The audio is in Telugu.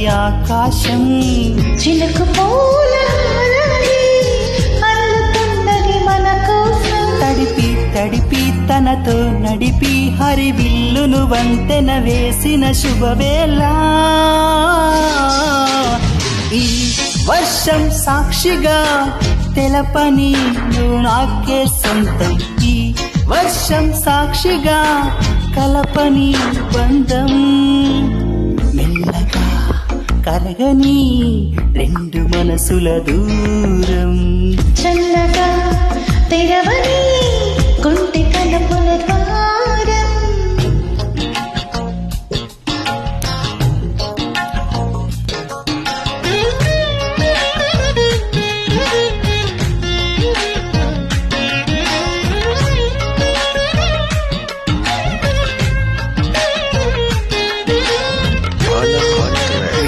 ఆకాశం చిలుకు పూల హారాన్ని అల్లుతున్నది మన కోసం. తడిపి తడిపి తనతో నడిపి హరివిల్లును వంతెన వేసిన శుభవేళ. ఈ వర్షం సాక్షిగా తెలపని నువ్వు నాకే సొంతం. ఈ వర్షం సాక్షిగా కలపని బంధం. మెల్లగా కరగని రెండు మనసుల దూరం. చల్లగా తెరవని